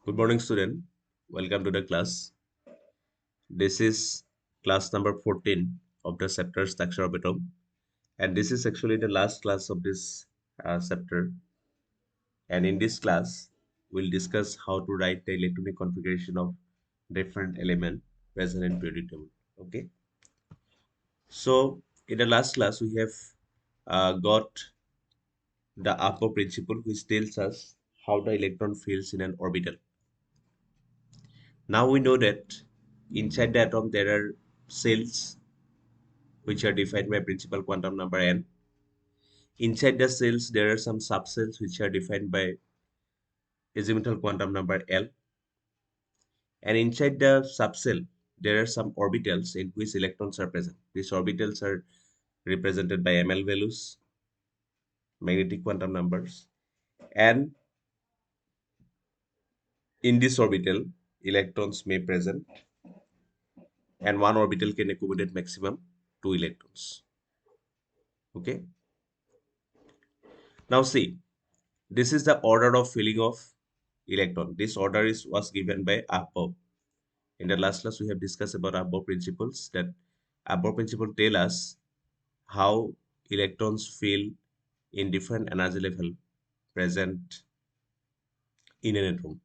Good morning, student. Welcome to the class. This is class number 14 of the chapter Structure of Atom. And this is actually the last class of this chapter. And in this class, we'll discuss how to write the electronic configuration of different element present in periodic table. Okay. So in the last class, we have got the upper principle which tells us how the electron feels in an orbital. Now we know that inside the atom there are cells which are defined by principal quantum number n. Inside the cells, there are some subcells which are defined by azimuthal quantum number L. And inside the subcell, there are some orbitals in which electrons are present. These orbitals are represented by ML values, magnetic quantum numbers. And in this orbital, electrons may present, and one orbital can accommodate maximum 2 electrons. Okay. Now see, this is the order of filling of electron. This order was given by above. In the last class, we have discussed about above principles. That above principle tell us how electrons feel in different energy level present in an atom.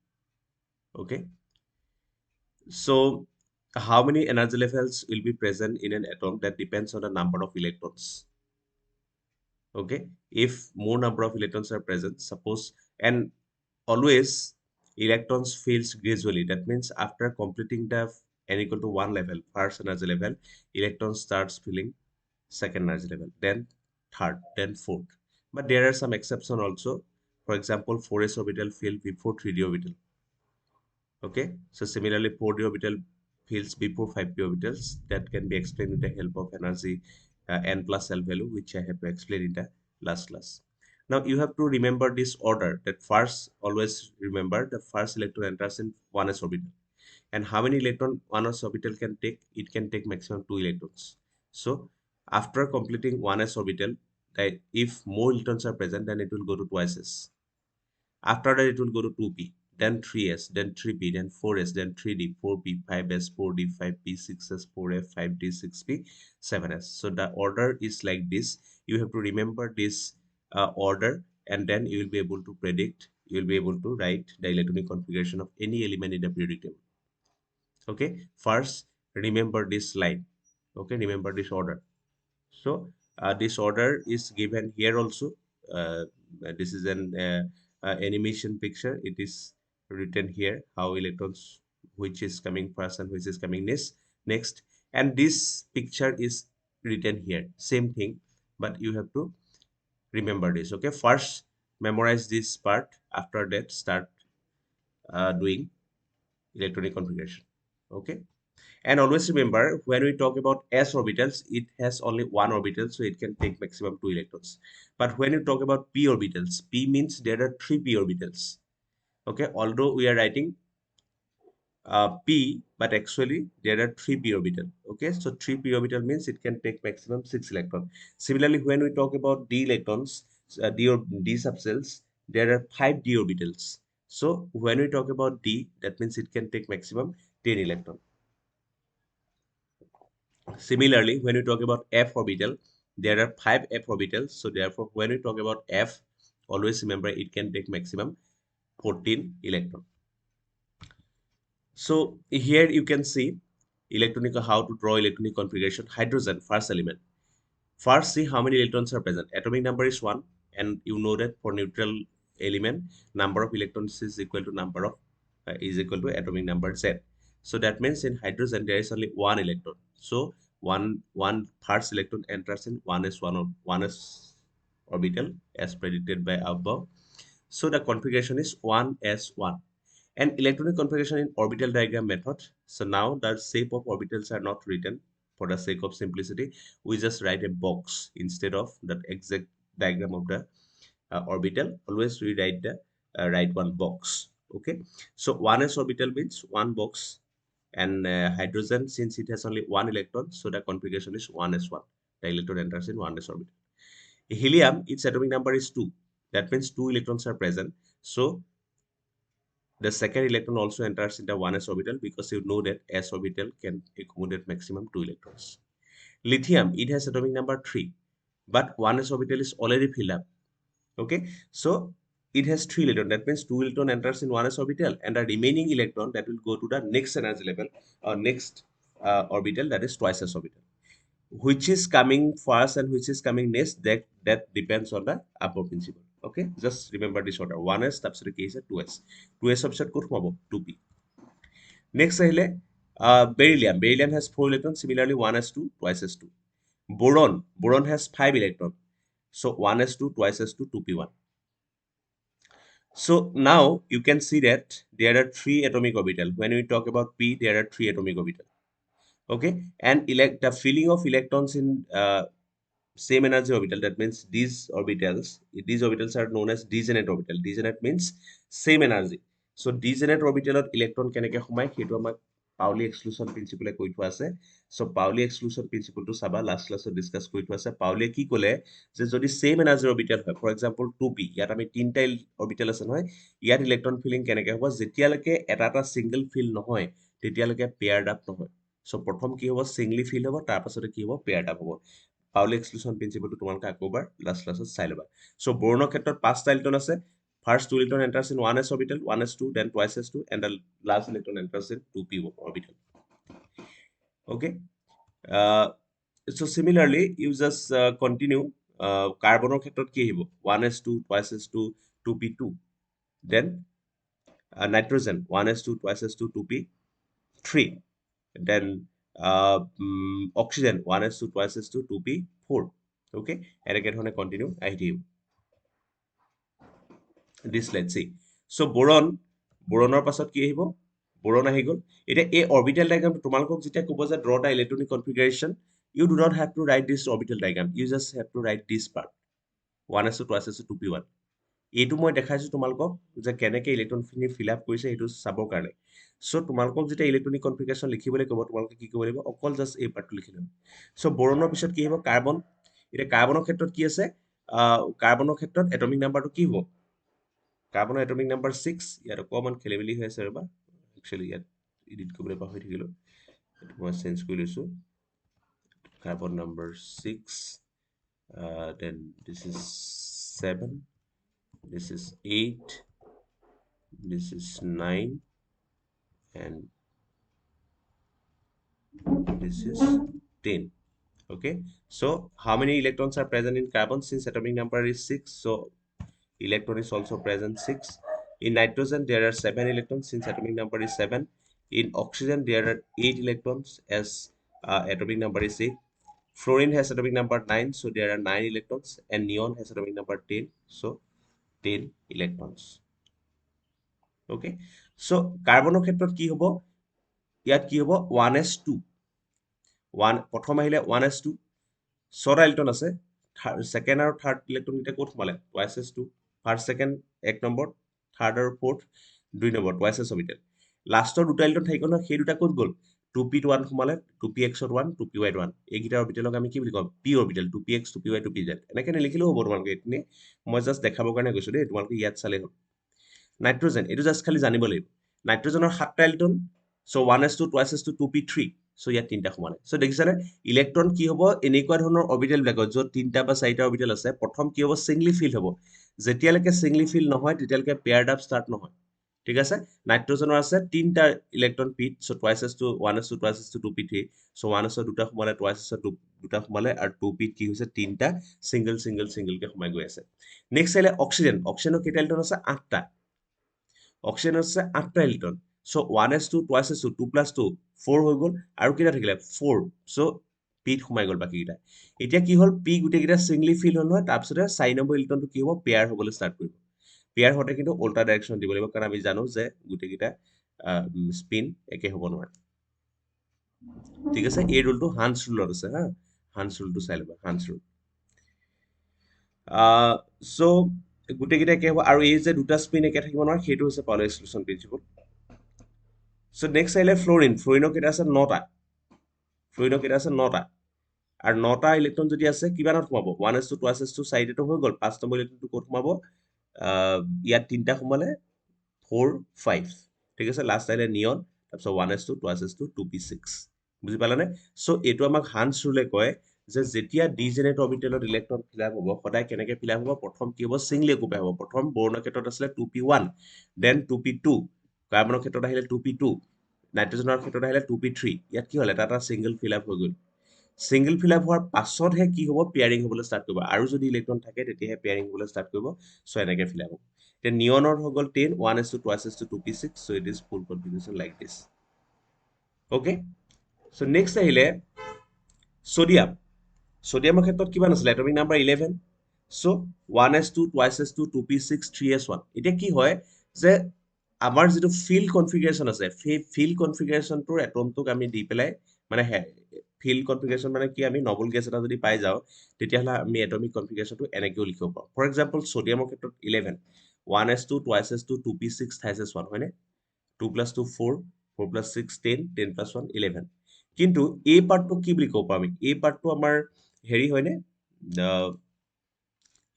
Okay. So how many energy levels will be present in an atom, that depends on the number of electrons. Okay. If more number of electrons are present, suppose, and always electrons feels gradually. That means after completing the n equal to 1 level, first energy level, electron starts feeling second energy level, then third, then fourth. But there are some exception also. For example, 4s orbital feel before 3d orbital. Okay, so similarly 4d orbital feels before 5p orbitals. That can be explained with the help of energy n plus L value, which I have to explain in the last class. Now you have to remember this order, that first, always remember the first electron enters in 1s orbital. And how many electron 1s orbital can take? It can take maximum 2 electrons. So after completing 1s orbital, that if more electrons are present, then it will go to twice s. After that, it will go to 2p, then 3s, then 3p, then 4s, then 3d, 4p, 5s, 4d, 5p, 6s, 4f, 5d, 6p, 7s. So the order is like this. You have to remember this order, and then you will be able to predict, you will be able to write the electronic configuration of any element in the periodic table. Okay, first remember this line. Okay, remember this order. So this order is given here also. This is an animation picture. It is written here how electrons, which is coming first and which is coming next. And this picture is written here, same thing, but you have to remember this. Okay, first memorize this part, after that start doing electronic configuration. Okay. And always remember, when we talk about s orbitals, it has only one orbital, so it can take maximum 2 electrons. But when you talk about p orbitals, p means there are 3p orbitals. Okay, although we are writing p, but actually there are 3p orbital. Okay, so 3p orbital means it can take maximum 6 electrons. Similarly, when we talk about d electrons, d subcells, there are 5d orbitals. So when we talk about d, that means it can take maximum 10 electrons. Similarly, when we talk about f orbital, there are 5f orbitals. So therefore, when we talk about f, always remember it can take maximum 14 electron. So here you can see electronic, how to draw electronic configuration. Hydrogen, first element. First, see how many electrons are present. Atomic number is 1, and you know that for neutral element, number of electrons is equal to number of is equal to atomic number Z. So that means in hydrogen there is only 1 electron. So one first electron enters in 1s orbital as predicted by above. So the configuration is 1s1. And electronic configuration in orbital diagram method. So now the shape of orbitals are not written for the sake of simplicity. We just write a box instead of that exact diagram of the orbital. Always we write the write one box. Okay. So 1s orbital means one box, and hydrogen, since it has only 1 electron, so the configuration is 1s1. The electron enters in 1s orbital. Helium, its atomic number is 2. That means 2 electrons are present. So the second electron also enters in the 1s orbital because you know that s orbital can accommodate maximum 2 electrons. Lithium, it has atomic number 3, but 1s orbital is already filled up. Okay, so it has 3 electrons. That means 2 electron enters in 1s orbital, and the remaining electron that will go to the next energy level or next orbital, that is twice s orbital. Which is coming first and which is coming next, that depends on the upper principle. Okay, just remember this order: 1s, তাৰপিছত কি আছে 2s, 2s option ক'ত সোমাব 2p. Next আহিলে beryllium has 4 electrons, similarly 1s2 twice s2. Boron has 5 electrons, so 1s2 twice s2 2p1. So now you can see that there are 3 atomic orbitals. When we talk about p, there are 3 atomic orbitals. Okay, and the filling of electrons in same energy orbital, that means these orbitals are known as degenerate orbital. Degenerate means same energy. So degenerate orbital electron কেনেকে সোমায় সেইটো আমাক Paoli exclusion প্ৰিন্সিপলে কৈ থোৱা আছে. So Paoli exclusion প্ৰিন্সিপলটো চাবা, last ক্লাছত discuss কৰি থোৱা আছে. পাউলিয়ে কি ক'লে যে যদি সেম এনাৰ্জি অৰবিটেল হয়, ফৰ এক্সাম্পল 2p, ইয়াত আমি তিনটা অৰবিটেল আছে নহয়, ইয়াত ইলেক্ট্ৰন ফিলিং কেনেকে হ'ব, যেতিয়ালৈকে এটা সিঙ্গল ফিল নহয় তেতিয়ালৈকে পেয়াৰ্ড আপ নহয়. সো প্ৰথম কি হ'ব, সিঙ্গলি ফিল হ'ব, তাৰ পাছতে কি হ'ব, পেয়াৰ্ড আপ হ'ব. পাউলি এক্সক্লুশন প্ৰিন্সিপলটো তোমালোকে আকৌবাৰ লাষ্ট ক্লাছত চাই ল'বা. সো বোৰণৰ ক্ষেত্ৰত 5টা ইলেক্ট্ৰন আছে. First 2 electron enters in 1s orbital, 1s2, then twice s2, and the last electron enters in 2p orbital. Okay. So similarly, you just continue. Carbon ক্ষেত্ৰত কি আহিব, 1s2 twice s2 2p2. Then nitrogen 1s2 twice s2 2p3. Then oxygen 1s2 twice s2 2p4. Okay, এনেকে ধৰণে continue আহি থাকিব. This let's see. So boronৰ পাছত কি আহিব, boron আহি গ'ল. এতিয়া এই অৰবিটেল ডায়াগ্ৰাম তোমালোকক যেতিয়া ক'ব যে draw the electronic configuration, you do not have to write this orbital diagram, you just have to write this part, 1s2 twice s2 2p1. এইটো মই দেখাইছো তোমালোকক যে কেনেকে ইলেক্ট্ৰনখিনি ফিল আপ কৰিছে সেইটো চাবৰ কাৰণে. সো তোমালোকক যেতিয়া ইলেক্ট্ৰনিক কনফিগাৰেশ্যন লিখিবলৈ ক'ব, তোমালোকে কি কৰিব লাগিব, অকল জাষ্ট এই পাৰ্টটো লিখি ল'ব. সো বৰণৰ পিছত কি হ'ব, কাৰ্বন. এতিয়া কাৰ্বনৰ ক্ষেত্ৰত কি আছে, কাৰ্বনৰ ক্ষেত্ৰত এটমিক নাম্বাৰটো কি হ'ব, কাৰ্বনৰ এটমিক নাম্বাৰ 6. ইয়াত অকণমান খেলিমেলি হৈ আছে, ৰ'বা, একচুৱেলি ইয়াত এডিট কৰিবলৈ পাহৰি থাকিলোঁ, এইটো মই চেঞ্জ কৰি লৈছোঁ. Carbon number 6, then this is 7, this is 8, this is 9, and this is 10. Okay, so how many electrons are present in carbon? Since atomic number is 6, so electron is also present 6. In nitrogen there are 7 electrons since atomic number is 7. In oxygen there are 8 electrons as atomic number is 8. Fluorine has atomic number 9, so there are 9 electrons, and neon has atomic number 10, so 10 electrons. Okay, so কাৰ্বনৰ ক্ষেত্ৰত কি হ'ব, ইয়াত কি হ'ব, 1s2 প্ৰথম আহিলে 1s2, 6টা ইলেক্ট্ৰন আছে. সেকেন্ড আৰু থাৰ্ড ইলেক্ট্ৰন এতিয়া ক'ত সোমালে, twice s2. First second 1 number, third আৰু fourth 2 number, twice s orbital. লাষ্টৰ দুটা ইলেক্ট্ৰন থাকি গ'ল নহয়, সেই দুটা ক'ত গ'ল, 2p1 সোমালে, 2px1 2py1. এইকেইটা অৰবিটেলক আমি কি বুলি কওঁ, p orbital, 2px 2py 2pz. এনেকৈ নিলিখিলেও হ'ব তোমালোকে, এইখিনি মই জাষ্ট দেখাবৰ কাৰণে কৈছোঁ দেই, তোমালোকে ইয়াত চালেই হ'ল. নাইট্ৰজেন, এইটো জাষ্ট খালি জানিব লাগিব. নাইট্ৰজেনৰ 7টা ইলেক্ট্ৰন, চ' 1s2 twice s2 2p3, চ' ইয়াত 3টা সোমালে. চ' দেখিছানে, ইলেক্ট্ৰন কি হ'ব, এনেকুৱা ধৰণৰ অৰবিটেলবিলাকত য'ত 3টা বা 4টা অৰবিটেল আছে, প্ৰথম কি হ'ব, সিঙ্গলি ফিল হ'ব. যেতিয়ালৈকে সিঙ্গলি ফিল নহয় তেতিয়ালৈকে পেয়াৰ্ড আপ ষ্টাৰ্ট নহয়. ঠিক আছে, নাইট্ৰজেনৰ আছে 3টা ইলেক্ট্ৰন পিত, চ' twice s2 1s2 twice s2 2p3, চ' 1s দুটা সোমালে, twice s দুটা সোমালে, আৰু 2p কি হৈছে, 3টা সিঙ্গলকে সোমাই গৈ আছে. নেক্সট আহিলে অক্সিজেন. অক্সিজেনৰ কেইটা ইলেক্ট্ৰন আছে, 8টা. অক্সিজেন আছে 8টা ইলেক্ট্ৰন, চ' 1s2 twice s2 2 + 2 4 হৈ গ'ল, আৰু কেইটা থাকিলে 4, চ' পিত সোমাই গ'ল বাকীকেইটা. এতিয়া কি হ'ল, পি গোটেইকেইটা সিঙ্গলি ফিল হ'ল নহয়, তাৰপিছতে 4 নম্বৰ ইলেক্ট্ৰনটো কি হ'ব, পেয়াৰ হ'বলৈ ষ্টাৰ্ট কৰিব. পেয়াৰ হওঁতে কিন্তু উল্টা ডাইৰেকশ্যন দিব লাগিব, কাৰণ আমি জানো যে গোটেইকেইটা স্পিন একে হ'ব নোৱাৰে. ঠিক আছে, এই ৰুলটো হান্স ৰুলত আছে, হা, হান্স ৰুলটো চাই ল'বা, হান্স ৰুল. চ' গোটেইকেইটা একে হ'ব, আৰু এই যে দুটা স্পিন একে থাকিব নোৱাৰে, সেইটো হৈছে পাউলি এক্সক্লুশন প্ৰিন্সিপল. চ' নেক্সট আহিলে ফ্ল'ৰিন. ফ্ল'ৰিনৰ কেইটা আছে, 9টা. ফ্ল'ৰিনৰ কেইটা আছে, 9টা. আৰু 9টা ইলেক্ট্ৰন যদি আছে, কিমানত সোমাব, 1s2 twice s2 4টাটো হৈ গ'ল, 5 নম্বৰ ইলেক্ট্ৰনটো ক'ত সোমাব, ইয়াত 3টা সোমালে, 4 5 ঠিক আছে লাষ্ট আহিলে নিয়ন তাৰপিছত 1s2 2s2 2p6 বুজি পালানে সো এইটো আমাক হান্স ৰুলে কয় যে যেতিয়া ডিজেনেৰেট অৰবিটেলত ইলেক্ট্ৰন ফিল আপ হ'ব সদায় কেনেকৈ ফিল আপ হ'ব প্ৰথম কি হ'ব সিংগলি অকুপাই হ'ব প্ৰথম বৰণৰ ক্ষেত্ৰত আছিলে 2p1 দেন 2p2 কাৰ্বনৰ ক্ষেত্ৰত আহিলে 2p2 নাইট্ৰজেনৰ ক্ষেত্ৰত আহিলে 2p3 ইয়াত কি হ'ল এটা সিংগল ফিল আপ হৈ গ'ল সিংগল ফিল আপ হোৱাৰ পাছতহে কি হ'ব পেয়াৰিং হ'বলৈ ষ্টাৰ্ট কৰিব আৰু যদি ইলেক্ট্ৰন থাকে তেতিয়াহে পেয়াৰিং হ'বলৈ ষ্টাৰ্ট কৰিব সো এনেকৈ ফিল আপ হ'ব এতিয়া নিয়নৰ হৈ গ'ল 10 1s2 2s2 2p6 so it is full configuration like this okay so next আহিলে সোডিয়াম সোডিয়ামৰ ক্ষেত্ৰত কিমান আছিলে atomic number 11 so 1s2 2s2 2p6 3s1 এতিয়া কি হয় যে আমাৰ যেটো ফিল্ড কনফিগাৰেশ্যন আছে সেই ফিল্ড কনফিগাৰেশ্যনটোৰ এটমটোক আমি দি পেলাই মানে ফিল্ড কনফিগাৰেশ্যন মানে কি আমি নবল গেছ এটা যদি পাই যাওঁ তেতিয়াহ'লে আমি এটমিক কনফিগাৰেশ্যনটো এনেকৈও লিখিব পাৰোঁ ফৰ এক্সাম্পল সোডিয়ামৰ ক্ষেত্ৰত 11 1s2 2s2 2p6 3s1 হয়নে 2 plus 2 4 4 plus 6 10 10 plus 1 11 কিন্তু এই পাৰ্টটো কি বুলি ক'ব পাৰোঁ আমি এই পাৰ্টটো আমাৰ হেৰি হয়নে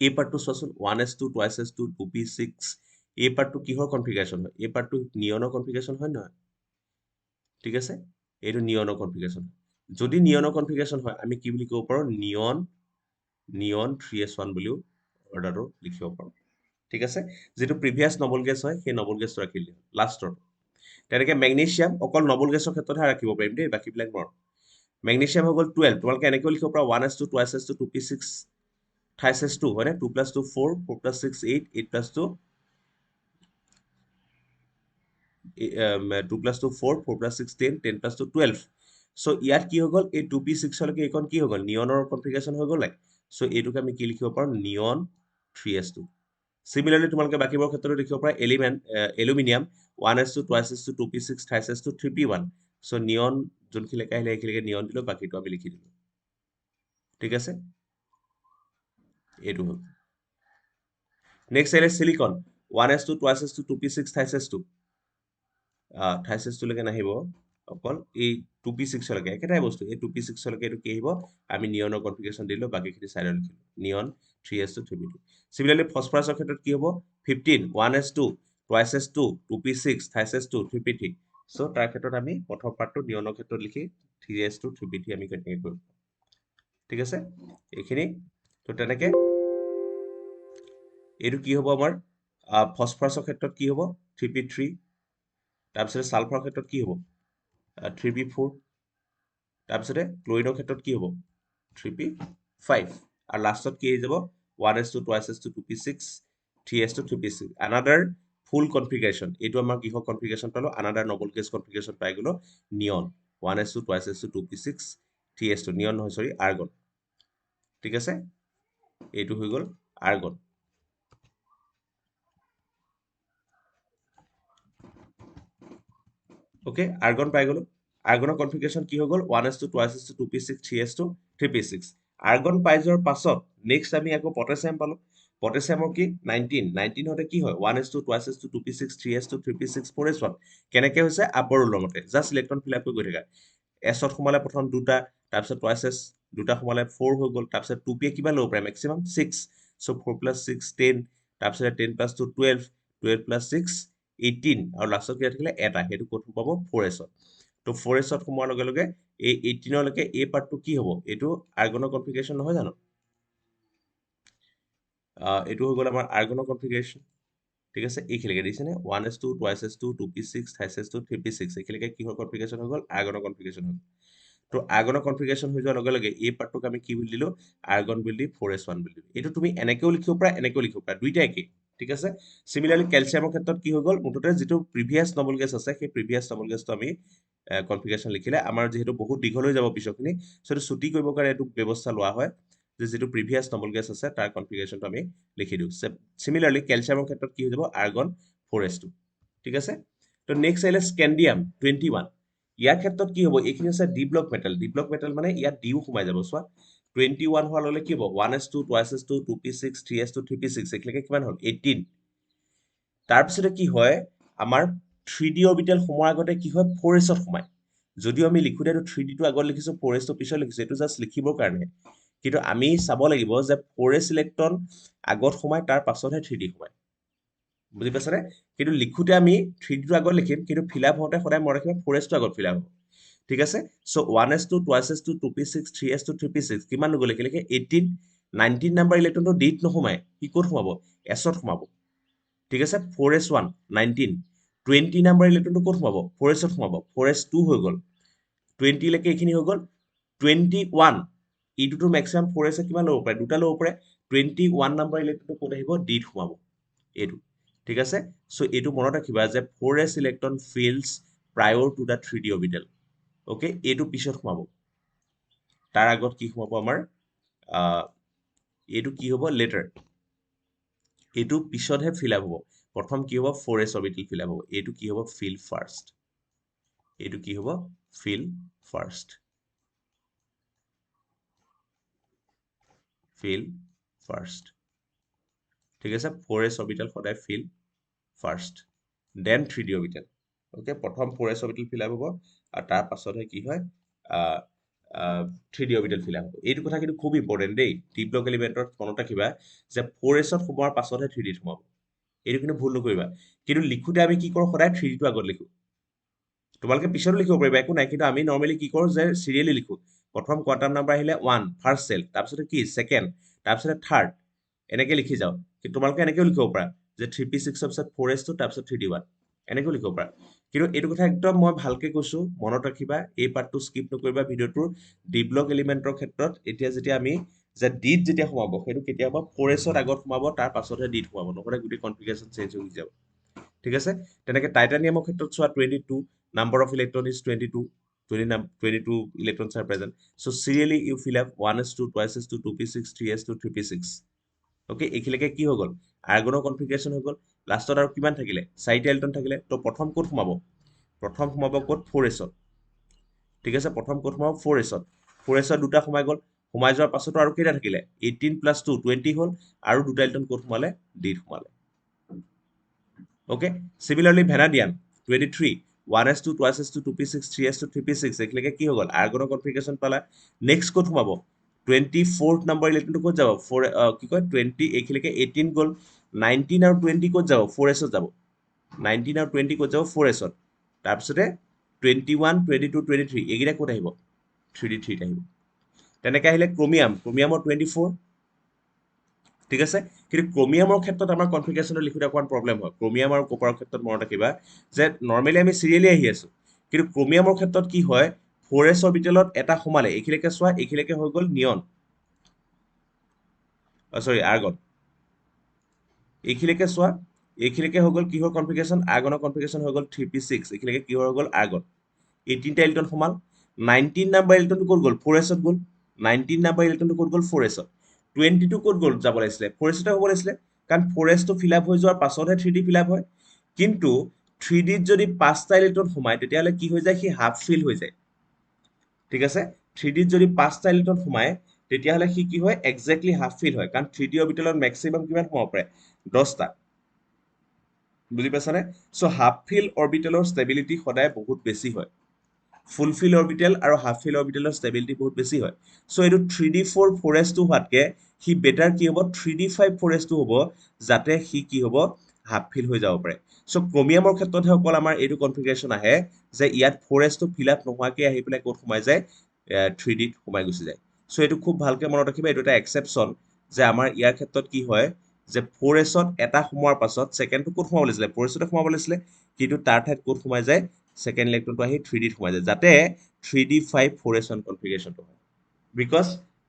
এই পাৰ্টটো চোৱাচোন 1s2 2s2 2p6 এই পাৰ্টটো কিহৰ কনফিগাৰেশ্যন হয় এই পাৰ্টটো নিয়নৰ কনফিগাৰেশ্যন হয় নহয় ঠিক আছে এইটো নিয়নৰ কনফিগাৰেশ্যন যদি নিয়নৰ কনফিগাৰেশ্যন হয় আমি কি বুলি ক'ব পাৰোঁ নিয়ন 3s1 বুলিও অৰ্ডাৰটো লিখিব পাৰোঁ ঠিক আছে যেটো প্ৰিভিয়াছ নবল গেছ হয় সেই নবল গেছটো ৰাখি দিওঁ লাষ্টৰ তেনেকৈ মেগনেছিয়াম অকল নবল গেছৰ ক্ষেত্ৰতহে ৰাখিব পাৰিম দেই বাকীবিলাক নৰ মেগনেছিয়াম হৈ গ'ল 12 তোমালোকে এনেকৈ লিখিব পাৰা 1s2 2s2 2p6 3s2 হয়নে 2 plus 2 4 4 plus 6 8 8 plus 2 2 plus 2 4 4 plus 6 10 10 plus 2 12 so ইয়াত কি হৈ গ'ল এই 2p6 লৈকে এইখন কি হৈ গ'ল নিয়নৰ কনফিগাৰেশ্যন হৈ গ'ল so এইটোকে আমি কি লিখিব পাৰোঁ নিয়ন 3s2 Similarly, তোমালোকে বাকিবোৰৰ ক্ষেত্ৰতো দেখিব পাৰা aluminium 1s2 2s2 2p6 3s2 3p1 so নিয়ন যোনখিনিলৈকে আহিলে সেইখিনিলৈকে নিয়ন দিলো বাকিটো আমি লিখি দিলো ঠিক আছে এইটো হ'ল নেক্সট আহিলে silicon 1s2 2s2 2p6 3s2 থাইচেছটো লৈকে নাহিব অকল এই 2p6 লৈকে একেটাই বস্তু এই 2p6 লৈকে এইটো কি আহিব আমি নিয়নৰ কনফিগাৰেশ্যন দিলো বাকিখিনি সাইডত লিখিলো নিয়ন 3s2 3p2 সিমিলাৰলি ফসফৰাছৰ ক্ষেত্ৰত কি হ'ব 15 1s2 2s2 2p6 থাইচেছ2 3p3 so তাৰ ক্ষেত্ৰত আমি প্ৰথম পাৰ্টটো নিয়নৰ ক্ষেত্ৰত লিখি 3s2 3p3 আমি কন্টিনিউ কৰিম ঠিক আছে এইখিনি তো তেনেকে এইটো কি হ'ব আমাৰ ফসফৰাছৰ ক্ষেত্ৰত কি হ'ব 3p3 তাৰপিছতে সালফাৰৰ ক্ষেত্ৰত কি হ'ব 3p4 তাৰপিছতে ক্লোৰিনৰ ক্ষেত্ৰত কি হ'ব 3p5 আৰু লাষ্টত কি হৈ যাব 1s2 2s2 2p6 3s2 3p6 another ফুল কনফিগাৰেশ্যন এইটো আমাৰ কিহৰ কনফিগাৰেশ্যন পালো another নবল গেছ কনফিগাৰেশ্যন পাই গলো নিয়ন 1s2 2s2 2p6 3s2 নিয়ন নহয় সৰি আৰ্গন ঠিক আছে এইটো হৈ গ'ল আৰ্গন ওকে আৰ্গন পাই গলো আৰ্গনৰ কনফিগাৰেশ্যন কি হৈ গ'ল 1s2 2s2 2p6 3s2 3p6 argon পাই যোৱাৰ পাছত নেক্সট আমি আকৌ পটাছিয়াম পালো পটাছিয়ামৰ কি 19 হতে কি হয় 1s2 2s2 2p6 3s2 3p6 4s1 কেনেকৈ হৈছে আপৰ ৰুলৰ মতে জাষ্ট ইলেক্ট্ৰন ফিল আপ কৰি থাকা এছত সোমালে প্ৰথম দুটা তাৰপিছত টুৱাইছ দুটা সোমালে 4 হৈ গ'ল তাৰপিছত 2p কিমান ল'ব পাৰে মেক্সিমাম 6 so 4 plus 6 10 তাৰপিছত 10 plus 2 12 12 plus 6 18 আৰু লাষ্টত কি থাকিলে এটা সেইটো ক'ত পাব 4s তো 4s সোমোৱাৰ লগে লগে এই 18 লৈকে এই পাৰ্টটো কি হ'ব এইটো আৰ্গনৰ কনফিগাৰেশ্যন নহয় জানো এইটো হৈ গ'ল আমাৰ আৰ্গনৰ কনফিগাৰেশ্যন ঠিক আছে এইখিনিকে দিছেনে 1s2 2s2 2p6 3s2 3p6 এইখিনিকে কিহৰ কনফিগাৰেশ্যন হৈ গ'ল আৰ্গনৰ কনফিগাৰেশ্যন হৈ গ'ল তো আৰ্গনৰ কনফিগাৰেশ্যন হৈ যোৱাৰ লগে লগে এই পাৰ্টটোক আমি কি বুলি দিলো আৰ্গন বুলি দি 4s1 বুলি দিলো এইটো তুমি এনেকৈও লিখিব পাৰা এনেকৈও লিখিব পাৰা দুইটা একেই ঠিক আছে সিমিলাৰলি কেলছিয়ামৰ ক্ষেত্ৰত কি হৈ গ'ল মুঠতে যিটো প্ৰিভিয়াছ নবল গেছ আছে সেই প্ৰিভিয়াছ নবল গেছটো আমি কনফিগাৰেশ্যন লিখিলে আমাৰ যিহেতু বহুত দীঘল হৈ যাব পিছৰখিনি সো এইটো ছুটি কৰিবৰ কাৰণে এইটো ব্যৱস্থা লোৱা হয় যে যিটো প্ৰিভিয়াছ নবল গেছ আছে তাৰ কনফিগাৰেশ্যনটো আমি লিখি দিওঁ সিমিলাৰলি কেলছিয়ামৰ ক্ষেত্ৰত কি হৈ যাব আৰ্গন 4s2 ঠিক আছে তো নেক্সট আহিলে স্কেন্ডিয়াম 21 ইয়াৰ ক্ষেত্ৰত কি হ'ব এইখিনি আছে ডি ব্লক মেটেল মানে ইয়াত ডিও সোমাই যাব চোৱা 21 হোৱাৰ লগে কি হ'ব 1s2 2s2 2p6 3s2 3p6 এইখিনিকে কিমান হ'ল 18 তাৰপিছতে কি হয় আমাৰ 3d অৰবিটেল সোমোৱাৰ আগতে কি হয় 4s সোমায় যদিও আমি লিখোতে এইটো 3d টো আগত লিখিছো 4s টো পিছত লিখিছো এইটো জাষ্ট লিখিবৰ কাৰণে কিন্তু আমি চাব লাগিব যে 4s ইলেক্ট্ৰন আগত সোমায় তাৰ পাছতহে 3d সোমায় বুজি পাইছানে কিন্তু লিখোতে আমি 3D টো আগত লিখিম কিন্তু ফিল আপ হওঁতে সদায় মনত ৰাখিবা 4s টো আগত ফিল আপ হ'ব ঠিক আছে so 1s2 2s2 2p6 3s2 3p6 কিমান গ'লে কি লিখে 18 19 নাম্বাৰ ইলেক্ট্ৰনটো ডিত নোসোমায় কি ক'ত সোমাব এছত সোমাব ঠিক আছে 4s1 19 20 নাম্বাৰ ইলেক্ট্ৰনটো ক'ত সোমাব 4sত সোমাব 4s2 হৈ গ'ল 20 লৈকে এইখিনি হৈ গ'ল 21 ইটোতো মেক্সিমাম 4s কিমান ল'ব পাৰে দুটা ল'ব পাৰে 21 নাম্বাৰ ইলেক্ট্ৰনটো ক'ত আহিব ডিত সোমাব এইটো ঠিক আছে সো এইটো মনত ৰাখিবা যে 4s electron fills prior to the 3d orbital okay এইটো পিছত সোমাব তাৰ আগত কি সোমাব আমাৰ এইটো কি হ'ব লেটাৰ এইটো পিছতহে ফিল আপ হ'ব প্ৰথম কি হ'ব 4s অৰ্বিটেল ফিল আপ হ'ব এইটো কি হ'ব ফিল ফাৰ্ষ্ট এইটো কি হ'ব ফিল ফাৰ্ষ্ট ফিল ফাৰ্ষ্ট ঠিক আছে 4s অৰ্বিটেল সদায় fill first then 3d orbital okay প্ৰথম 4s অৰ্বিটেল ফিল আপ হ'ব আৰু তাৰ পাছতহে কি হয় 3d অৰ্বিটেল ফিল আপ হ'ব এইটো কথা কিন্তু খুব ইম্পৰ্টেণ্ট দেই ডি ব্লক এলিমেণ্টত মনত ৰাখিবা যে 4sত সোমোৱাৰ পাছতহে 3dত সোমাব এইটো কিন্তু ভুল নকৰিবা কিন্তু লিখোতে আমি কি কৰোঁ সদায় 3d টো আগত লিখোঁ তোমালোকে পিছতো লিখিব পাৰিবা একো নাই কিন্তু আমি নৰ্মেলি কি কৰোঁ যে চিৰিয়েলি লিখোঁ প্ৰথম কোৱান্টাম নাম্বাৰ আহিলে 1 ফাৰ্ষ্ট চেল তাৰপিছতে কি ছেকেণ্ড তাৰপিছতে থাৰ্ড এনেকৈ লিখি যাওঁ কিন্তু তোমালোকে এনেকৈও লিখিব পাৰা যে 3p6 পিছত 4s2 তাৰপিছত 3d1 এনেকৈও লিখিব পাৰা কিন্তু এইটো কথা একদম মই ভালকৈ কৈছোঁ মনত ৰাখিবা এই পাৰ্টটো স্কিপ নকৰিবা ভিডিঅ'টোৰ ডি ব্লক এলিমেণ্টৰ ক্ষেত্ৰত এতিয়া যেতিয়া আমি যে ডিত যেতিয়া সোমাব সেইটো কেতিয়া হ'ব 4sত আগত সোমাব তাৰ পাছতহে ডিত সোমাব নহ'লে গোটেই কনফিগাৰেশ্যন চেঞ্জ হৈ যাব ঠিক আছে তেনেকৈ টাইটানিয়ামৰ ক্ষেত্ৰত চোৱা 22 number of electron is 22 22 electrons are present so serially you fill up 1s2 2s2 2p6 3s2 3p6 okay এইখিলৈকে কি হৈ গ'ল আৰ্গনৰ কনফিগাৰেশ্যন হৈ গ'ল লাষ্টত আৰু কিমান থাকিলে 4টা ইলেক্ট্ৰন থাকিলে তো প্ৰথম ক'ত সোমাব ক'ত 4sত ঠিক আছে প্ৰথম ক'ত সোমাব 4sত 4sত দুটা সোমাই গ'ল সোমাই যোৱাৰ পাছতো আৰু কেইটা থাকিলে 18 + 2 20 হ'ল আৰু দুটা ইলেক্ট্ৰন ক'ত সোমালে ডিত সোমালে okay সিমিলাৰলি vanadium 23 1s2 2s2 2p6 3s2 3p6 এইখিলৈকে কি হৈ গ'ল আৰ্গনৰ কনফিগাৰেশ্যন পালা নেক্সট ক'ত সোমাব 24th নম্বৰ ইলেক্ট্ৰনটো ক'ত যাব 4 কি কয় 20 এইখিলৈকে 18 গ'ল 19 আৰু 20 ক'ত যাব 4sত যাব 19 আৰু 20 ক'ত যাব 4sত তাৰপিছতে 21 22 23 এইকেইটা ক'ত আহিব 3d3 আহিব তেনেকৈ আহিলে ক্ৰমিয়ামৰ 24 ঠিক আছে কিন্তু ক্ৰমিয়ামৰ ক্ষেত্ৰত আমাৰ কনফিগাৰেশ্যনটো লিখোঁতে অকণমান প্ৰব্লেম হয় ক্ৰমিয়াম আৰু কপাৰৰ ক্ষেত্ৰত মনত ৰাখিবা যে নৰ্মেলি আমি চিৰিয়েলি আহি আছোঁ কিন্তু ক্ৰমিয়ামৰ ক্ষেত্ৰত কি হয় 4s অৰ্বিটেলত এটা সোমালে এইখিলৈকে চোৱা এইখিলৈকে হৈ গ'ল নিয়ন আৰ্গন এইখিলৈকে চোৱা এইখিলৈকে হৈ গ'ল কিহৰ কনফিগাৰেশ্যন আৰ্গনৰ কনফিগাৰেশ্যন হৈ গ'ল 3p6 এইখিলৈকে কিহৰ হৈ গ'ল আৰ্গন 18টা ইলেক্ট্ৰন সোমাল 19 নাম্বাৰ ইলেক্ট্ৰনটো ক'ত গ'ল 4sত গ'ল 19 নাম্বাৰ ইলেক্ট্ৰনটো ক'ত গ'ল 4sত 22 ক'ত গ'ল যাব লাগিছিলে 4sতে হ'ব লাগিছিলে কাৰণ 4sটো ফিল আপ হৈ যোৱাৰ পাছতহে 3d ফিল আপ হয় কিন্তু 3dত যদি 5টা ইলেক্ট্ৰন সোমায় তেতিয়াহ'লে কি হৈ যায় সি হাফ ফিল হৈ যায় ঠিক আছে 3dত যদি 5টা ইলেক্ট্ৰন সোমায় তেতিয়াহ'লে সি কি হয় একজেক্টলি হাফ ফিল হয় কাৰণ 3d অৰ্বিটেলত মেক্সিমাম কিমান সোমাব পাৰে 10টা বুজি পাইছানে চ' হাফ ফিল অৰ্বিটেলৰ ষ্টেবিলিটি সদায় বহুত বেছি হয় ফুল ফিল অৰ্বিটেল আৰু হাফ ফিল অৰ্বিটেলৰ ষ্টেবিলিটি বহুত বেছি হয় চ' এইটো 3d4 4s2 হোৱাতকৈ সি বেটাৰ কি হ'ব 3d5 4s2 হ'ব যাতে সি কি হ'ব হাফ ফিল হৈ যাব পাৰে চ' ক্ৰমিয়ামৰ ক্ষেত্ৰতহে অকল আমাৰ এইটো কনফিগাৰেশ্যন আহে যে ইয়াত 4sটো ফিল আপ নোহোৱাকৈ আহি পেলাই ক'ত সোমাই যায় 3dত সোমাই গুচি যায় চ' এইটো খুব ভালকৈ মনত ৰাখিবা এইটো এটা এক্সেপশ্যন যে আমাৰ ইয়াৰ ক্ষেত্ৰত কি হয় যে 4sত এটা সোমোৱাৰ পাছত ছেকেণ্ডটো ক'ত সোমাব লাগিছিলে 4sতে সোমাব লাগিছিলে কিন্তু তাৰ ঠাইত ক'ত সোমাই যায় ছেকেণ্ড ইলেক্ট্ৰনটো আহি 3dত সোমাই যায় যাতে 3d5 4s1 কনফিগাৰেশ্যনটো হয় বিকজ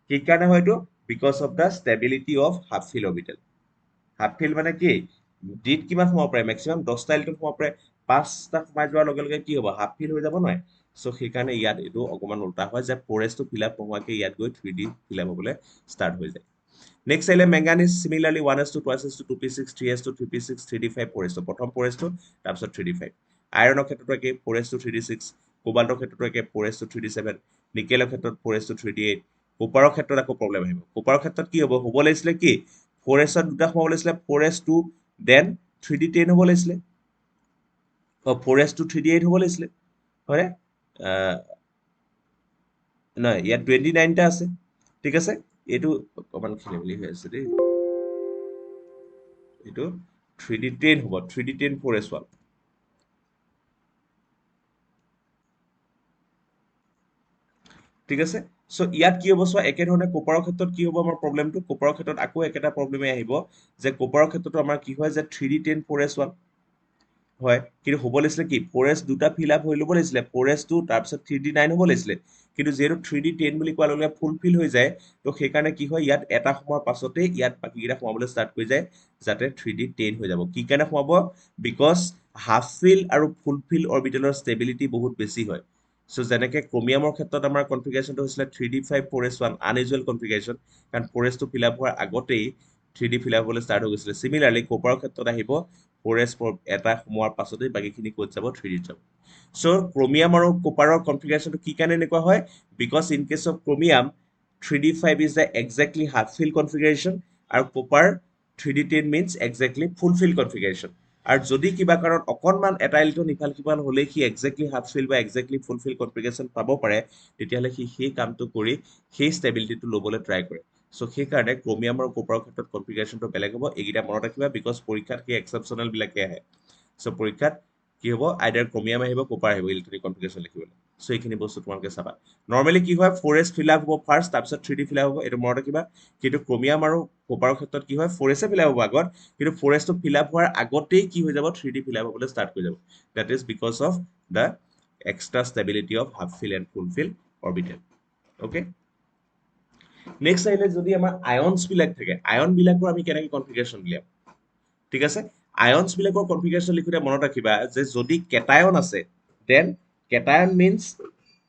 কি কাৰণে হয় এইটো because of the stability of half fill orbital half fill মানে কি ডিত কিমান সোমাব পাৰে মেক্সিমাম 10টা ইলেক্ট্ৰন সোমাব পাৰে 5টা সোমাই যোৱাৰ লগে লগে কি হ'ব হাফ ফিল হৈ যাব নহয় চ' সেইকাৰণে ইয়াত এইটো অকণমান উল্টা হয় যে 4sটো ফিল আপ নোহোৱাকৈ ইয়াত গৈ 3d ফিল আপ হ'বলৈ ষ্টাৰ্ট হৈ যায় নেক্সট আহিলে manganese similarly 1s2 2s2 2p6 3s2 3p6 3d5 4s2 প্ৰথম 4s2 তাৰপিছত 3d5 আইৰণৰ ক্ষেত্ৰতো একে 4s2 3d6 কোবাল্টৰ ক্ষেত্ৰতো একে 4s2 3d7 নিকেলৰ ক্ষেত্ৰত 4s2 3d8 কোপাৰৰ ক্ষেত্ৰত আকৌ প্ৰব্লেম আহিব কোপাৰৰ ক্ষেত্ৰত কি হ'ব লাগিছিলে কি 4sত দুটা সোমাব লাগিছিলে 4s2 দেন 3d10 হ'ব লাগিছিলে 4s2 3d8 হ'ব লাগিছিলে হয়নে নহয় ইয়াত 29টা আছে ঠিক আছে এইটো অকণমান খেলি মেলি হৈ আছে দেই এইটো 3d10 হ'ব 3d10 4s1 ঠিক আছে সো ইয়াত কি হ'ব সো একে ধৰণে কোপাৰৰ ক্ষেত্ৰত কি হ'ব আমাৰ প্ৰবলেমটো কোপাৰৰ ক্ষেত্ৰত আকৌ একেটা প্ৰবলেমে আহিব যে কোপাৰৰ ক্ষেত্ৰতো আমাৰ কি হয় যে 3d10 4s1 হয় কিন্তু হ'ব লাগিছিলে কি 4s দুটা ফিল আপ হৈ ল'ব লাগিছিলে 4s2 তাৰপিছত 3d9 হ'ব লাগিছিলে কিন্তু যিহেতু 3d10 বুলি কোৱাৰ লগে ফুলফিল হৈ যায় তো সেইকাৰণে কি হয় ইয়াত এটা সময়ৰ পাছতে ইয়াত বাকীকেইটা সোমাবলৈ ষ্টাৰ্ট কৰি যায় যাতে 3d10 হৈ যাব কি কাৰণে সোমাব বিকজ হাফ ফিল আৰু ফুলফিল অৰবিটেলৰ ষ্টেবিলিটি বহুত বেছি হয় সো যেনেকে ক্ৰমিয়ামৰ ক্ষেত্ৰত আমাৰ কনফিগাৰেশ্যনটো হৈছিলে 3d5 4s1 আনইউজুৱেল কনফিগাৰেশ্যন কাৰণ 4s2 ফিল আপ হোৱাৰ আগতেই 3d ফিল আপ হ'বলৈ ষ্টাৰ্ট হৈ গৈছিলে চিমিলাৰলি কোপাৰৰ ক্ষেত্ৰত আহিব 4s4 এটা সোমোৱাৰ পাছতেই বাকীখিনি ক'ত যাব 3d যাব সো ক্ৰমিয়াম আৰু কোপাৰৰ কনফিগাৰেশ্যনটো কি কাৰণে এনেকুৱা হয় because in case of chromium 3d5 is the exactly half fill configuration আৰু কোপাৰ 3d10 means exactly full fill configuration আৰু যদি কিবা কাৰণ অকনমান এটা ইলেক্ট্ৰন ইফাল সিফাল হ'লে সি এক্সেক্টলি হাফ ফিল বা এক্সেক্টলি ফুল ফিল কনফিগাৰেশ্যন পাব পাৰে তেতিয়াহ'লে সি সেই কামটো কৰি সেই ষ্টেবিলিটিটো ল'বলৈ ট্ৰাই কৰে সো সেইকাৰণে ক্ৰমিয়াম আৰু কোপাৰৰ ক্ষেত্ৰত কনফিগাৰেশ্যনটো বেলেগ হ'ব এইকেইটা মনত ৰাখিবা বিকজ পৰীক্ষাত সেই এক্সেপশ্যনেল বিলাকে আহে সো পৰীক্ষাত কি হ'ব আইডাৰ ক্ৰমিয়াম আহিব কোপাৰ আহিব ইলেক্ট্ৰনিক কনফিগাৰেশ্যন লিখিবলৈ সো এইখিনি বস্তু তোমালোকে চাবা নৰ্মেলি কি হয় 4s ফিল আপ হ'ব ফাৰ্ষ্ট তাৰপিছত 3d ফিল আপ হ'ব এইটো মনত ৰাখিবা কিন্তু ক্ৰমিয়াম আৰু কোপাৰৰ ক্ষেত্ৰত কি হয় 4s ফিল আপ হ'ব আগত কিন্তু 4s টো ফিল আপ হোৱাৰ আগতেই কি হৈ যাব 3d ফিল আপ হ'বলৈ ষ্টাৰ্ট কৰি যাব that is because of the extra stability of half fill and full fill orbital okay next আহিলে যদি আমাৰ আয়নছ বিলাক থাকে আয়ন বিলাকৰ আমি কেনেকৈ কনফিগাৰেশ্যন উলিয়াম ঠিক আছে আয়নছ বিলাকৰ কনফিগাৰেশ্যন লিখোঁতে মনত ৰাখিবা যে যদি কেটায়ন আছে then cation means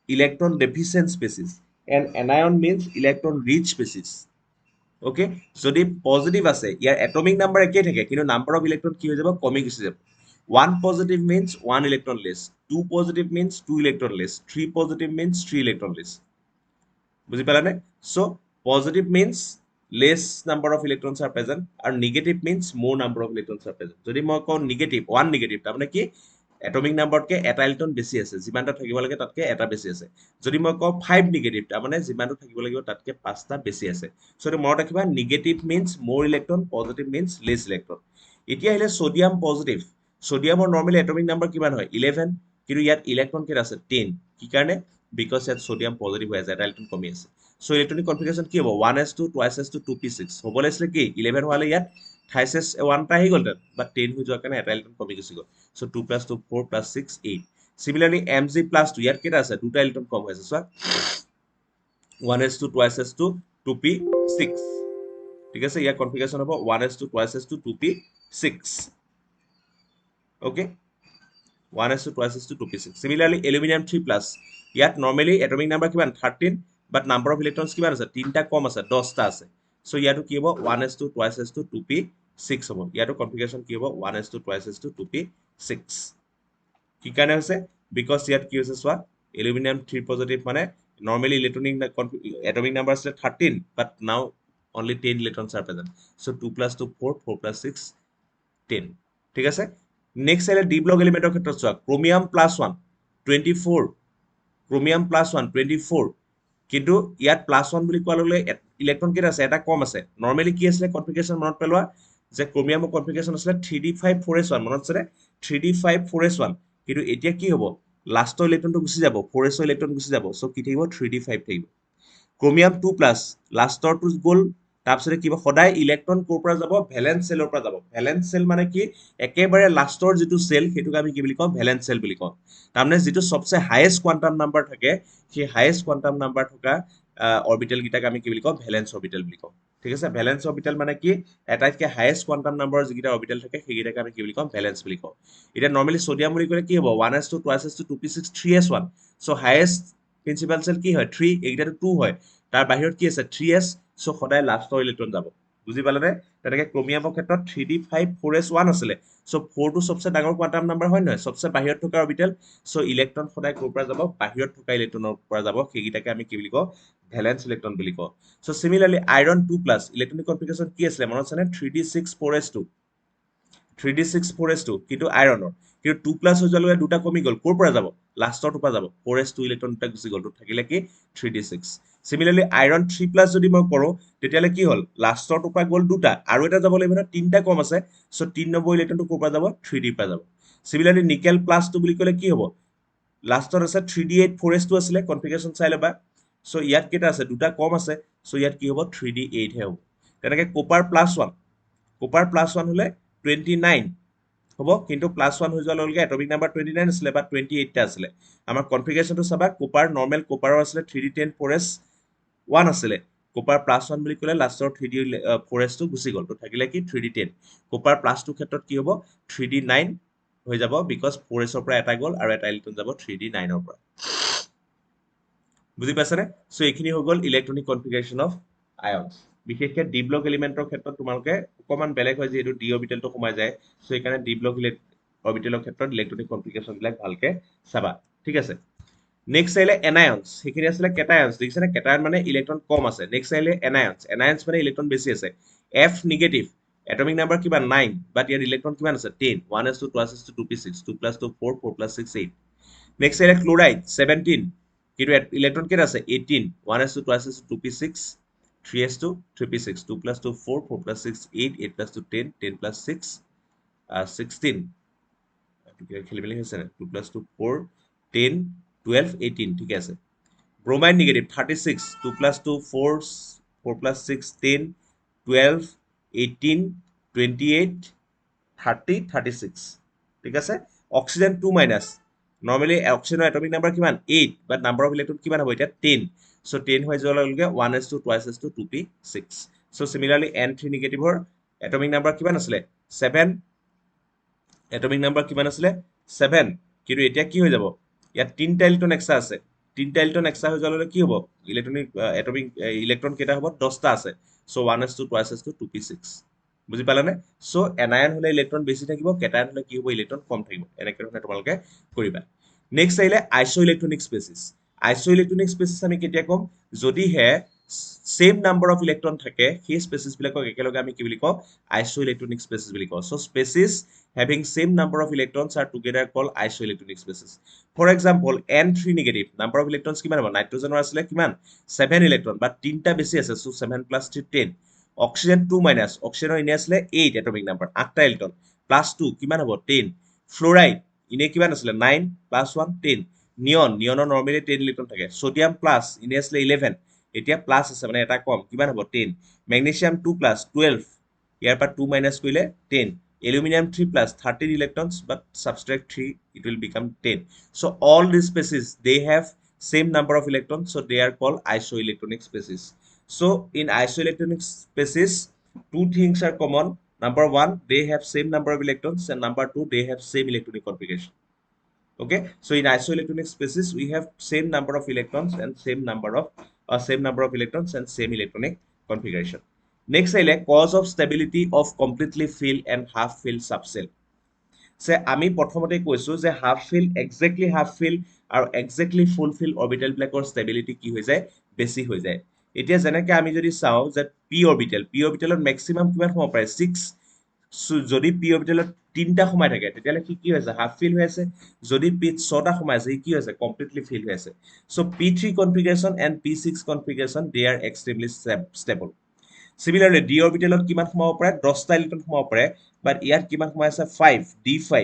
electron deficient species and anion means electron rich species okay যদি পজিটিভ আছে ইয়াৰ এটমিক নাম্বাৰ একেই থাকে কিন্তু নাম্বাৰ অফ ইলেক্ট্ৰন কি হৈ যাব কমি গুচি যাব 1 positive means 1 electron less 2 positive means 2 electron less 3 positive means 3 electron less বুজি পালানে so positive means less number of electrons are present and negative means more number of electrons are present যদি মই কওঁ negative 1 negative তাৰমানে কি atomic নাম্বাৰতকে এটা electron বেছি আছে যিমানটা থাকিব লাগে তাতকে এটা বেছি আছে যদি মই কওঁ 5 নেগেটিভ তাৰমানে যিমানটো থাকিব লাগিব তাতকে 5টা বেছি আছে সো এইটো মনত ৰাখিবা negative means more electron positive means less electron এতিয়া আহিলে সোডিয়াম পজিটিভ সোডিয়ামৰ নৰ্মেলি এটমিক নাম্বাৰ কিমান হয় 11 কিন্তু ইয়াত ইলেক্ট্ৰন কেইটা আছে 10 কি কাৰণে বিকজ ইয়াত সোডিয়াম পজিটিভ হৈ আছে এটা ইলেক্ট্ৰন কমি আছে সো ইলেক্ট্ৰনিক কনফিগাৰেশ্যন কি হ'ব 1s2 2s2 2p6 হ'ব লাগিছিলে কি 11 হোৱালে ইয়াত 28s 1 টা আহি গ'ল বাট 10 হৈ যোৱাৰ কাৰণে এটা ইলেক্ট্ৰন কমি গুচি গ'ল সো 2 + 2 4 + 6 8 সিমিলাৰলি mg+2 ইয়াত কেইটা আছে দুটা ইলেক্ট্ৰন কম হৈ আছে চোৱা 1s2 2s2 2p6 ঠিক আছে ইয়াৰ কনফিগাৰেশ্যন হ'ব 1s2 2s2 2p6 okay 1s2 2s2 2p6 similarly aluminum 3+ ইয়াত নৰ্মেলি এটমিক নাম্বাৰ কিমান 13 বাট নাম্বাৰ অফ ইলেক্ট্ৰনছ কিমান আছে তিনটা কম আছে 10টা আছে সো ইয়াতো কি হ'ব 1s2 2s2 2p6 হ'ব ইয়াতো কনফিগাৰেশ্যন কি হ'ব 1s2 2s2 2p6 কি কাৰণে হৈছে বিকজ ইয়াত কি হৈছে চোৱা এলুমিনিয়াম 3 পজিটিভ মানে নৰ্মেলি ইলেক্ট্ৰনিক এটমিক নাম্বাৰ আছে 13 but now only 10 electrons are present so 2 + 2 4 4 + 6 10 ঠিক আছে নেক্সট আহিলে ডি ব্লক এলিমেণ্টৰ ক্ষেত্ৰত চোৱা ক্ৰমিয়াম +1 24 ক্ৰমিয়াম +1 24 কিন্তু ইয়াত +1 বুলি কোৱাৰ লগে ইলেক্ট্ৰন কেইটা আছে এটা কম আছে নৰ্মেলি কি আছিলে কনফিগাৰেশ্যন মনত পেলোৱা যে ক্ৰমিয়ামৰ কনফিগাৰেশ্যন আছিলে 3d5 4s1 মনত আছে 3d5 4s1 কিন্তু এতিয়া কি হ'ব লাষ্টৰ ইলেক্ট্ৰনটো গুচি যাব 4s ইলেক্ট্ৰন গুচি যাব সো কি থাকিব 3d5 থাকিব ক্ৰমিয়াম 2+ লাষ্টৰটো গ'ল তাৰপিছতে কিবা সদায় ইলেক্ট্ৰন ক'ৰ পৰা যাব ভেলেন্স চেলৰ পৰা যাব ভেলেন্স চেল মানে কি একেবাৰে লাষ্টৰ যিটো চেল সেইটোক আমি কি বুলি কওঁ ভেলেন্স চেল বুলি কওঁ তাৰমানে যিটো সবচে হাইয়েষ্ট কোৱান্টাম নাম্বাৰ থাকে সেই হাইয়েষ্ট কোৱান্টাম নাম্বাৰ থকা অৰবিটেল গিটাক আমি কি বুলি কওঁ ভেলেন্স অৰবিটেল বুলি কওঁ ঠিক আছে ভেলেন্স অৰবিটেল মানে কি এটাইতকৈ হাইয়েষ্ট কোৱান্টাম নাম্বাৰৰ যিকেইটা অৰবিটেল থাকে সেইকেইটাক আমি কি বুলি কওঁ ভেলেন্স বুলি কওঁ এতিয়া নৰ্মেলি সোডিয়াম বুলি ক'লে কি হ'ব 1s2 2s2 2p6 3s1 so highest principal cell কি হয় 3 এইকেইটাটো 2 হয় তাৰ বাহিৰত কি আছে 3s সো সদায় লাষ্টৰ ইলেক্ট্ৰন যাব বুজি পালানে তেনেকে ক্ৰমিয়ামৰ ক্ষেত্ৰত 3d5 4s1 আছিলে সো 4 টো সবচে ডাঙৰ কোৱান্টাম নাম্বাৰ হয় নহয় সবচে বাহিৰত থকা অৰবিটেল সো ইলেক্ট্ৰন সদায় ক'ৰ পৰা যাব বাহিৰত থকা ইলেক্ট্ৰনৰ পৰা যাব সেইকেইটাকে আমি কি বুলি কওঁ ভেলেন্স ইলেক্ট্ৰন বুলি কওঁ সো সিমিলাৰলি আইৰন 2+ ইলেক্ট্ৰনিক কনফিগাৰেশ্যন কি আছিলে মনত আছে নে 3d6 4s2 3d6 4s2 কিন্তু আইৰণৰ কিন্তু 2+ হৈ যোৱাৰ লগে দুটা কমি গ'ল ক'ৰ পৰা যাব লাষ্টৰটোৰ পৰা যাব 4s2 ইলেক্ট্ৰন দুটা গুচি গ'ল তো থাকিলে কি 3d6 Similarly, iron 3 plus যদি মই কৰোঁ তেতিয়াহ'লে কি হ'ল লাষ্টৰ টোপা গ'ল দুটা আৰু এটা যাব লাগিব নহয় তিনিটা কম আছে সো 3 নম্বৰ ইলেক্ট্ৰনটো ক'ৰ পৰা যাব 3D পৰা যাব Similarly, নিকেল প্লাছটো বুলি ক'লে কি হ'ব লাষ্টত আছে 3D8 4s2 আছিলে কনফিগাৰেশ্যন চাই ল'বা সো ইয়াত কেইটা আছে দুটা কম আছে সো ইয়াত কি হ'ব 3D8 হে হ'ব তেনেকৈ কপাৰ প্লাছ 1 কপাৰ প্লাছ 1 হ'লে 29 হ'ব কিন্তু প্লাছ 1 হৈ যোৱাৰ লগে লগে এটমিক নাম্বাৰ 29 আছিলে বা 28 টা আছিলে আমাৰ কনফিগাৰেশ্যনটো চাবা কপাৰ নৰ্মেল কপাৰৰ আছিলে 3D10 4s 1 আছিলে কপাৰ প্লাছ 1 বুলি ক'লে লাষ্টৰ 3D 4s টো গুচি গ'ল তো থাকিলে কি 3D10 কপাৰ প্লাছ 2 ক্ষেত্ৰত কি হ'ব 3D9 হৈ যাব বিকজ 4s ৰ পৰা এটা গ'ল আৰু এটা ইলেক্ট্ৰন যাব 3D9 ৰ পৰা বুজি পাইছানে সো এইখিনি হৈ গ'ল ইলেক্ট্ৰনিক কনফিগাৰেশ্যন অফ আয়নছ বিশেষকৈ ডি ব্লক এলিমেণ্টৰ ক্ষেত্ৰত তোমালোকে অকণমান বেলেগ হয় যিহেতু ডি অৰ্বিটেলটো সোমাই যায় সো সেইকাৰণে ডি ব্লক অৰ্বিটেলৰ ক্ষেত্ৰত ইলেক্ট্ৰনিক কনফিগাৰেশ্যনবিলাক ভালকে চাবা ঠিক আছে নেক্সট আহিলে এনায়ন্স সেইখিনি আছিলে কেটায়ন্স দেখিছেনে কেটায়ন মানে ইলেক্ট্ৰন কম আছে নেক্সট আহিলে এনায়ন্স এনায়ন্স মানে ইলেক্ট্ৰন বেছি আছে এফ নিগেটিভ এটমিক নাম্বাৰ কিমান 9 বাট ইয়াৰ ইলেক্ট্ৰন কিমান আছে 10 1s2 2s2 2p6 2 plus 2 4 4 plus 6 8 next আহিলে ক্লোৰাইড 17 কিন্তু ইলেক্ট্ৰন কেইটা আছে 18 1s2 2s2 2p6 3s2 3p6 2 plus 2 4 4 plus 6 8 8 plus 2 10 10 plus 6 16 খেলি মেলি হৈছে নে 2 plus 2 4 10 12 18 ঠিকে আছে bromide negative 36 2 plus 2 4 4 plus 6 10 12 18 28 30 36 ঠিক আছে অক্সিজেন 2 মাইনাছ নৰ্মেলি অক্সিজেনৰ এটমিক নাম্বাৰ কিমান 8 বাট নাম্বাৰ অফ ইলেক্ট্ৰন কিমান হ'ব এতিয়া 10 সো 10 হৈ যোৱাৰ লগে লগে 1s2 2s2 2p6 so similarly n3 নিগেটিভৰ এটমিক নাম্বাৰ কিমান আছিলে 7 এটমিক নাম্বাৰ কিমান আছিলে 7 কিন্তু এতিয়া কি হৈ যাব ইয়াত তিনটা ইলেক্ট্ৰন এক্সট্ৰা আছে তিনটা ইলেক্ট্ৰন এক্সট্ৰা হৈ যোৱাৰ লগে কি হ'ব ইলেক্ট্ৰনিক এটমিক ইলেক্ট্ৰন কেইটা হ'ব 10টা আছে সো 1s2 2s2 2p6 বুজি পালানে সো এনায়ন হলে ইলেক্ট্ৰন বেছি থাকিব কেটায়ন হলে কি হ'ব ইলেক্ট্ৰন কম থাকিব এনেকৈ ধৰণে তোমালোকে কৰিবা নেক্সট আহিলে আইসো ইলেক্ট্ৰনিক স্পেচিছ আইসো ইলেক্ট্ৰনিক স্পেচিছ আমি কেতিয়া ক'ম যদিহে সেম নাম্বাৰ অফ ইলেক্ট্ৰন থাকে সেই স্পেচিছ বিলাকক একেলগে আমি কি বুলি কওঁ আইসো ইলেক্ট্ৰনিক স্পেচিছ বুলি কওঁ so species having same number of electrons are together called isoelectronic species. For example, N3 negative number of electrons কিমান হ'ব নাইট্ৰজেনৰ আছিলে কিমান 7 ইলেক্ট্ৰন বাট তিনটা বেছি আছে সো 7 plus 3 10 অক্সিজেন 2 মাইনাছ অক্সিজেনৰ ইনে আছিলে 8 এটমিক নাম্বাৰ 8টা ইলেক্ট্ৰন প্লাছ 2 কিমান হ'ব 10 ফ্লোৰাইড ইনে কিমান আছিলে 9 plus 1 10 নিয়নৰ নৰ্মেলি 10 ইলেক্ট্ৰন থাকে সোডিয়াম প্লাছ ইনে আছিলে 11 এতিয়া প্লাছ আছে মানে এটা কম কিমান হ'ব 10 মেগনেছিয়াম 2 plus 12 ইয়াৰ পৰা 2 মাইনাছ কৰিলে 10 aluminum 3 plus 13 electrons but subtract 3 it will become 10 so all these species they have same number of electrons so they are called isoelectronic species so in isoelectronic species two things are common number one they have same number of electrons and number two they have same electronic configuration okay so in isoelectronic species we have same number of electrons and same number of electrons and same electronic configuration next আহিলে cause of stability of completely filled and half filled subcell সে আমি প্ৰথমতে কৈছো যে half fill exactly half fill আৰু exactly full fill orbital বিলাকৰ stability কি হৈ যায় বেছি হৈ যায় এতিয়া যেনেকৈ আমি যদি চাও যে পি অৰবিটেলত ম্যাক্সিমাম কিমান সময় পাৰে 6 যদি পি অৰবিটেলত তিনটা সময় থাকে তেতিয়ালে কি হৈছে হাফ ফিল হৈ আছে যদি পি 6টা সময় আছে কি হৈছে কমপ্লিটলি ফিল হৈ আছে so p3 configuration and p6 configuration they are extremely stable Similarly, d অৰবিটেলত কিমান সোমাব পাৰে 10টা ইলেক্ট্ৰন সোমাব পাৰে বাট ইয়াত কিমান সোমাই আছে 5 d5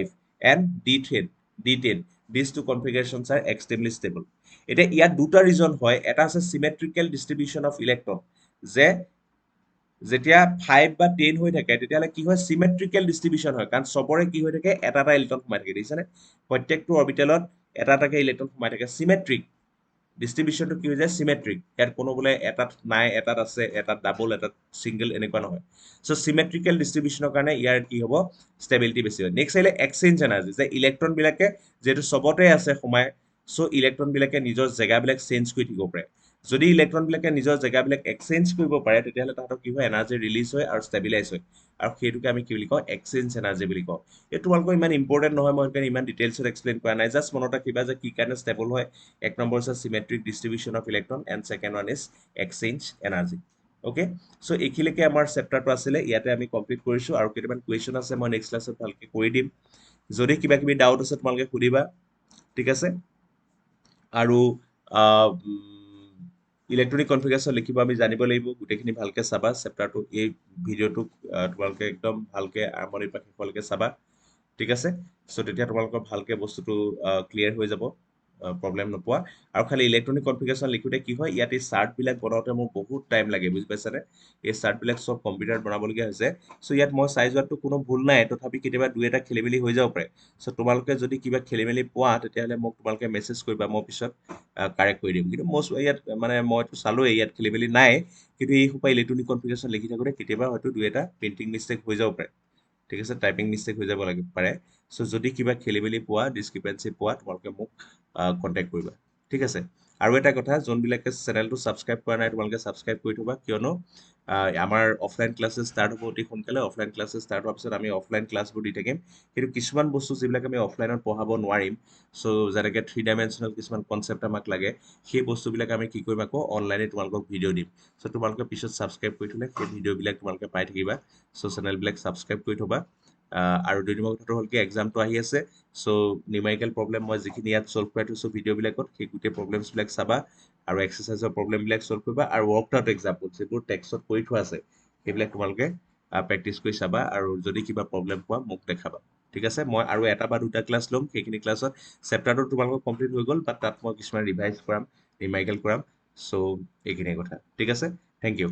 and d10 these two configurations are extremely stable এতিয়া ইয়াত দুটা ৰিজন হয় এটা আছে symmetrical distribution of electron যে যেতিয়া 5 বা 10 হৈ থাকে তেতিয়ালে কি হয় symmetrical distribution হয় কাৰণ সবৰে কি হৈ থাকে এটা ইলেক্ট্ৰন সোমাই থাকে দেখিছানে প্ৰত্যেকটো অৰবিটেলত এটা ইলেক্ট্ৰন সোমাই থাকে symmetric ডিস্ট্ৰিবিউশনটো কি হৈ যায় সিমেট্ৰিক ইয়াত কোনো বোলে এটাত নাই এটাত আছে এটাত ডাবল এটাত সিঙ্গেল এনেকুৱা নহয় সো সিমেট্ৰিক্যাল ডিস্ট্ৰিবিউশনৰ কাৰণে ইয়াৰ কি হ'ব ষ্টেবিলিটি বেছি হয় নেক্সট আহিলে এক্সচেঞ্জ এনাৰ্জি যে ইলেক্ট্ৰন বিলাকে যেটো সবতে আছে সোমাই সো ইলেক্ট্ৰন বিলাকে নিজৰ জেগাবিলাক চেঞ্জ কৰি থাকিব পাৰে যদি ইলেক্ট্ৰন বিলাকে নিজৰ জেগাবিলাক এক্সচেঞ্জ কৰিব পাৰে তেতিয়াহলে তাহাঁতৰ কি হয় এনাৰ্জি ৰিলিজ হয় আৰু ষ্টেবিলাইজ হয় আৰু সেইটোকে আমি কি বুলি কওঁ এক্সচেঞ্জ এনাৰ্জি বুলি কওঁ এই তোমালোকৰ ইমান ইম্পৰ্টেন্ট নহয় মই সেইকাৰণে ইমান ডিটেইলছত এক্সপ্লেইন কৰা নাই জাস্ট মনত ৰাখিবা যে কি কাৰণে ষ্টেবল হয় এক নম্বৰ আছে symmetric distribution of electron and second one is exchange energy okay so এইখিলৈকে আমাৰ চেপ্টাৰটো আছিলে ইয়াতে আমি কমপ্লিট কৰিছো আৰু কেইটামান কোৱেশ্চন আছে মই নেক্সট ক্লাছত ভালকে কৰি দিম যদি কিবা কিবি ডাউট আছে তোমালোকে সুধিবা ঠিক আছে আৰু ইলেক্ট্ৰনিক কনফিগাৰেশ্যন লিখিব আমি জানিব লাগিব গোটেইখিনি ভালকে চাবা চেপ্টাৰটো এই ভিডিঅ'টোক তোমালোকে একদম ভালকে আৰম্ভণিৰ পৰা শেষলৈকে চাবা ঠিক আছে চ' তেতিয়া তোমালোকৰ ভালকে বস্তুটো ক্লিয়াৰ হৈ যাব প্ৰব্লেম নোপোৱা আৰু খালি ইলেক্ট্ৰনিক কনফিগাৰেশ্যন লিখোঁতে কি হয় ইয়াত এই চাৰ্টবিলাক বনাওঁতে মোৰ বহুত টাইম লাগে বুজি পাইছানে এই চাৰ্টবিলাক চব কম্পিউটাৰত বনাবলগীয়া হৈছে চ' ইয়াত মই চাই যোৱাটো কোনো ভুল নাই তথাপি কেতিয়াবা দুই এটা খেলি মেলি হৈ যাব পাৰে চ' তোমালোকে যদি কিবা খেলি মেলি পোৱা তেতিয়াহ'লে মোক তোমালোকে মেছেজ কৰিবা মই পিছত কাৰেক্ট কৰি দিম কিন্তু ইয়াত মানে মইতো চালোৱেই ইয়াত খেলি মেলি নাই কিন্তু এই সোপা ইলেক্ট্ৰনিক কনফিগাৰেশ্যন লিখি থাকোঁতে কেতিয়াবা হয়তো দুই এটা প্ৰিণ্টিং মিষ্টেক হৈ যাব পাৰে ঠিক আছে টাইপিং মিষ্টেক হৈ যাব পাৰে চ' যদি কিবা খেলি মেলি পোৱা ডিছক্ৰিপেঞ্চি পোৱা তোমালোকে মোক কণ্টেক্ট কৰিবা ঠিক আছে আৰু এটা কথা যোনবিলাকে চেনেলটো ছাবস্ক্ৰাইব কৰা নাই তোমালোকে ছাবস্ক্ৰাইব কৰি থবা কিয়নো আমাৰ অফলাইন ক্লাছেছ ষ্টাৰ্ট হ'ব অতি সোনকালে অফলাইন ক্লাছেছ ষ্টাৰ্ট হোৱাৰ পিছত আমি অফলাইন ক্লাছবোৰ দি থাকিম কিন্তু কিছুমান বস্তু যিবিলাক আমি অফলাইনত পঢ়াব নোৱাৰিম চ' যেনেকৈ 3 ডাইমেনশ্যনেল কিছুমান কনচেপ্ট আমাক লাগে সেই বস্তুবিলাক আমি কি কৰিম আকৌ অনলাইনে তোমালোকক ভিডিঅ' দিম চ' তোমালোকে পিছত ছাবস্ক্ৰাইব কৰি থ'লে সেই ভিডিঅ'বিলাক তোমালোকে পাই থাকিবা চ' চেনেলবিলাক ছাবস্ক্ৰাইব কৰি থ'বা আৰু 2 নম্বৰ কথাটো হ'ল কি এক্সামটো আহি আছে চ' নিউমেৰিকেল প্ৰব্লেম মই যিখিনি ইয়াত ছল্ভ কৰাই থৈছোঁ ভিডিঅ'বিলাকত সেই গোটেই প্ৰব্লেমছবিলাক চাবা আৰু এক্সাৰচাইজৰ প্ৰব্লেমবিলাক ছল্ভ কৰিবা আৰু ৱৰ্ক আউট এক্সাম্পল যিবোৰ টেক্সট কৰি থোৱা আছে সেইবিলাক তোমালোকে প্ৰেক্টিছ কৰি চাবা আৰু যদি কিবা প্ৰব্লেম পোৱা মোক দেখাবা ঠিক আছে মই আৰু এটা বা দুটা ক্লাছ ল'ম সেইখিনি ক্লাছত চেপ্টাৰটো তোমালোকৰ কমপ্লিট হৈ গ'ল বাট তাত মই কিছুমান ৰিভাইজ কৰাম নিউমেৰিকেল কৰাম চ' এইখিনিয়ে কথা ঠিক আছে থেংক ইউ